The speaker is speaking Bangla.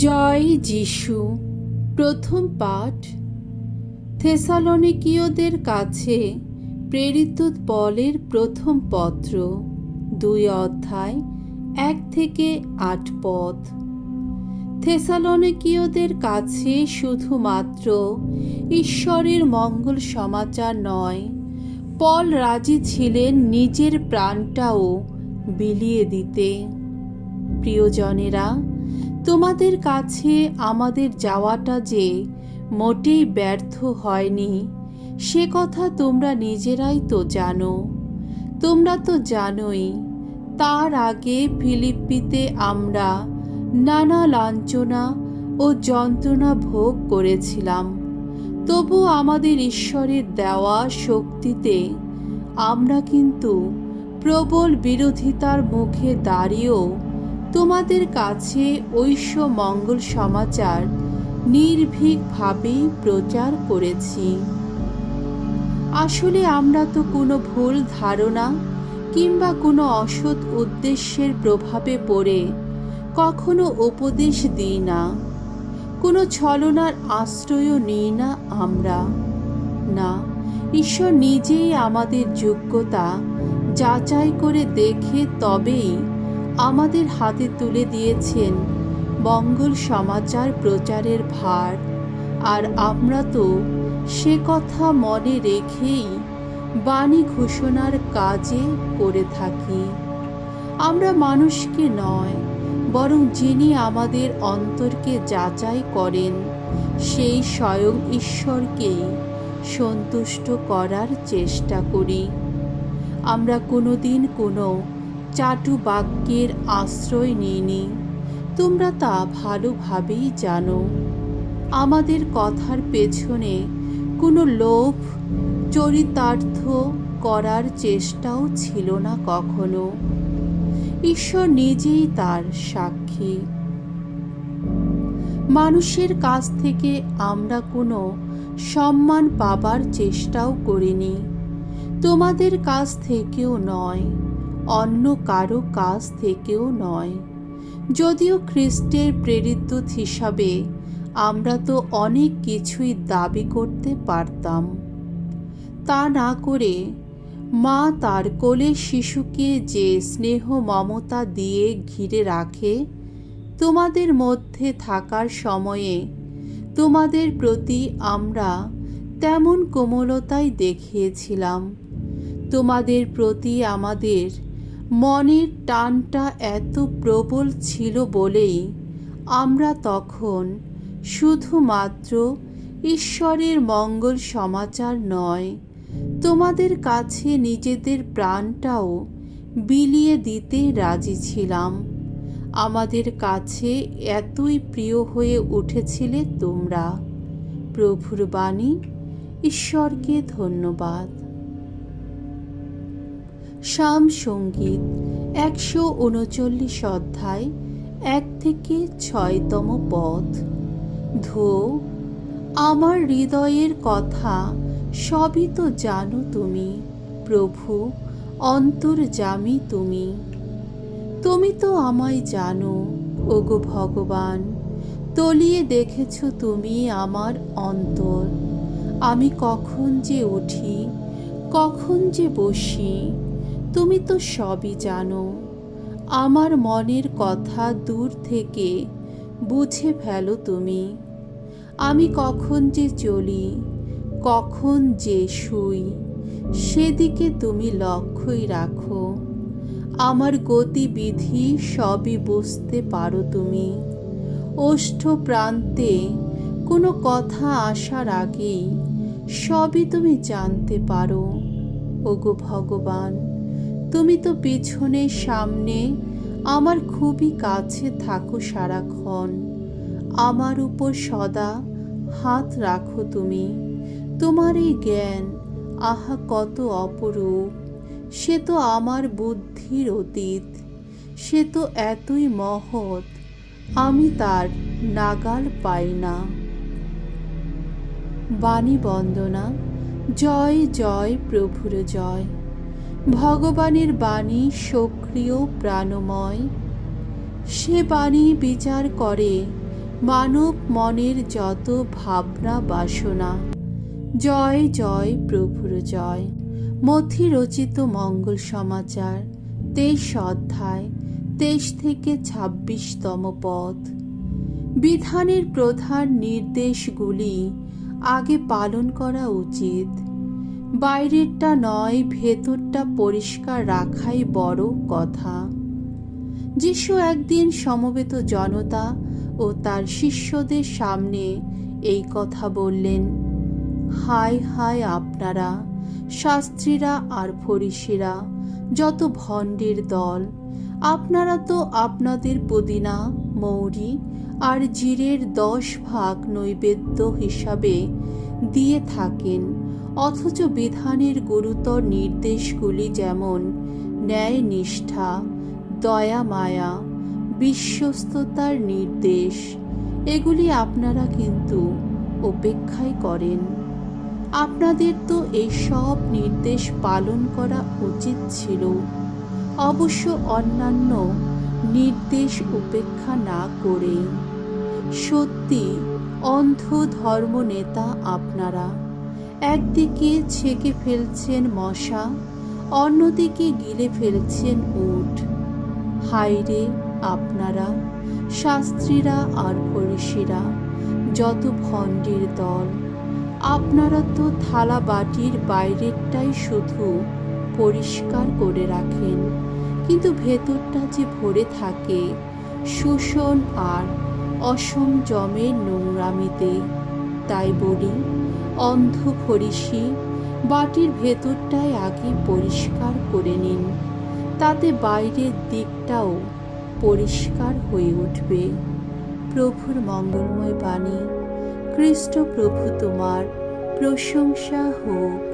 জয় যীশু। প্রথম পাঠ থেসালনিকীয়দের কাছে প্রেরিত পলের প্রথম পত্র, 2 অধ্যায় 1 থেকে 8 পদ। থেসালনিকীয়দের কাছে শুধুমাত্র ঈশ্বরের মঙ্গল সমাচার নয়, পল রাজি ছিলেন নিজের প্রাণটাও বিলিয়ে দিতে। প্রিয়জনেরা, তোমাদের কাছে আমাদের যাওয়াটা যে মোটেই ব্যর্থ হয়নি সে কথা তোমরা নিজেরাই তো জানো। তোমরা তো জানোই, তার আগে ফিলিপ্পিতে আমরা নানা লাঞ্ছনা ও যন্ত্রণা ভোগ করেছিলাম। তবু আমাদের ঈশ্বরের দেওয়া শক্তিতে আমরা কিন্তু প্রবল বিরোধিতার মুখে দাঁড়িয়েও তোমাদের কাছে ঐশ্ব মঙ্গল সমাচার নির্ভীকভাবেই প্রচার করেছি। আসলে আমরা তো কোনো ভুল ধারণা কিংবা কোনো অসৎ উদ্দেশ্যের প্রভাবে পড়ে কখনো উপদেশ দিই না, কোনো ছলনার আশ্রয়ও নিই না আমরা। না, ঈশ্বর নিজেই আমাদের যোগ্যতা যাচাই করে দেখে তবেই আমাদের হাতে তুলে দিয়েছেন মঙ্গল সমাচার প্রচারের ভার। আর আমরা তো সে কথা মনে রেখেই বাণী ঘোষণার কাজে করে থাকি। আমরা মানুষকে নয়, বরং যিনি আমাদের অন্তরকে যাচাই করেন সেই স্বয়ং ঈশ্বরকেই সন্তুষ্ট করার চেষ্টা করি। আমরা কোনোদিন কোনো চাটু বাক্যের আশ্রয় নিইনি, তোমরা তা ভালোভাবেই জানো। আমাদের কথার পেছনে কোনো লোভ চরিতার্থ করার চেষ্টাও ছিল না কখনো। ঈশ্বর নিজেই তার সাক্ষী। মানুষের কাছ থেকে আমরা কোনো সম্মান পাবার চেষ্টাও করিনি, তোমাদের কাছ থেকেও নয়, অন্য কারো কাছ থেকেও নয়। যদিও খ্রিস্টের প্রেরিত হিসাবে আমরা তো অনেক কিছুই দাবি করতে পারতাম, তা না করে মা তার কোলে শিশুকে যে স্নেহ মমতা দিয়ে ঘিরে রাখে, তোমাদের মধ্যে থাকার সময়ে তোমাদের প্রতি আমরা তেমন কোমলতাই দেখিয়েছিলাম। তোমাদের প্রতি আমাদের মনের টানটা এত প্রবল ছিল বলেই আমরা তখন শুধুমাত্র ঈশ্বরের মঙ্গল সমাচার নয়, তোমাদের কাছে নিজেদের প্রাণটাও বিলিয়ে দিতে রাজি ছিলাম। আমাদের কাছে এতই প্রিয় হয়ে উঠেছিলে তোমরা। প্রভুর বাণী। ঈশ্বরকে ধন্যবাদ। শাম সঙ্গীত 139 অধ্যায় 1 থেকে 6তম পদ। ধো, আমার হৃদয়ের কথা সবই তো জানো তুমি, প্রভু অন্তর্যামী তুমি। তুমি তো আমায় জানো, ওগো ভগবান, তলিয়ে দেখেছ তুমি আমার অন্তর। আমি কখন যে উঠি, কখন যে বসি, তুমি তো সবই জানো। আমার মনের কথা দূর থেকে বুঝে ফেলো তুমি। আমি কখন যে চলি, কখন যে শুই, সেদিকে তুমি লক্ষ্যই রাখো। আমার গতিবিধি সবই বুঝতে পারো তুমি। ওষ্ঠ প্রান্তে কোনো কথা আসার আগেই সবই তুমি জানতে পারো। ওগো ভগবান, তুমি তো পিছনে সামনে আমার খুবই কাছে থাকো সারাক্ষণ। আমার উপর সদা হাত রাখো তুমি। তোমার এই জ্ঞান, আহা কত অপরূপ! সে তো আমার বুদ্ধির অতীত, সে তো এতই মহৎ, আমি তার নাগাল পাই না। বাণী বন্দনা। জয় জয় প্রভুর জয়। ভগবানের বাণী সক্রিয় প্রাণময়। সে বাণী বিচার করে মানব মনের যত ভাবনা বাসনা। জয় জয় প্রভুর জয়। মথি রচিত মঙ্গল সমাচার 23 অধ্যায় 23 থেকে 26তম পদ। বিধানের প্রধান নির্দেশগুলি আগে পালন করা উচিত। বাইরেরটা নয়, ভেতরটা পরিষ্কার রাখাই বড় কথা। যিশু একদিন সমবেত জনতা ও তার শিষ্যদের সামনে এই কথা বললেন, হায় হায় আপনারা শাস্ত্রীরা আর ফরিসিরা, যত ভণ্ডের দল! আপনারা তো আপনাদের পুদিনা, মৌরি আর জিরের 10 ভাগ নৈবেদ্য হিসাবে দিয়ে থাকেন, অথচ বিধানের গুরুতর নির্দেশগুলি যেমন ন্যায় নিষ্ঠা, দয়া মায়া, বিশ্বস্ততার নির্দেশ, এগুলি আপনারা কিন্তু উপেক্ষাই করেন। আপনাদের তো এই সব নির্দেশ পালন করা উচিত ছিল, অবশ্য অন্যান্য নির্দেশ উপেক্ষা না করে। সত্যি অন্ধ ধর্ম নেতা আপনারা। একদিকে ছেঁকে ফেলছেন মশা, অন্যদিকে গিলে ফেলছেন উট। হায়রে আপনারা শাস্ত্রীরা আর ফরিসিরা, যত ভণ্ডের দল! আপনারা তো থালা বাটির বাইরেরটাই শুধু পরিষ্কার করে রাখেন, কিন্তু ভেতরটা যে ভরে থাকে শোষণ আর অসংযমের নোংরামিতে। তাই বলি, অন্ধ ফরিসি, বাটির ভেতরটাই আগে পরিষ্কার করে নিন, তাতে বাইরের দিকটাও পরিষ্কার হয়ে উঠবে। প্রভুর মঙ্গলময় বাণী। খ্রিস্ট প্রভু তোমার প্রশংসা হোক।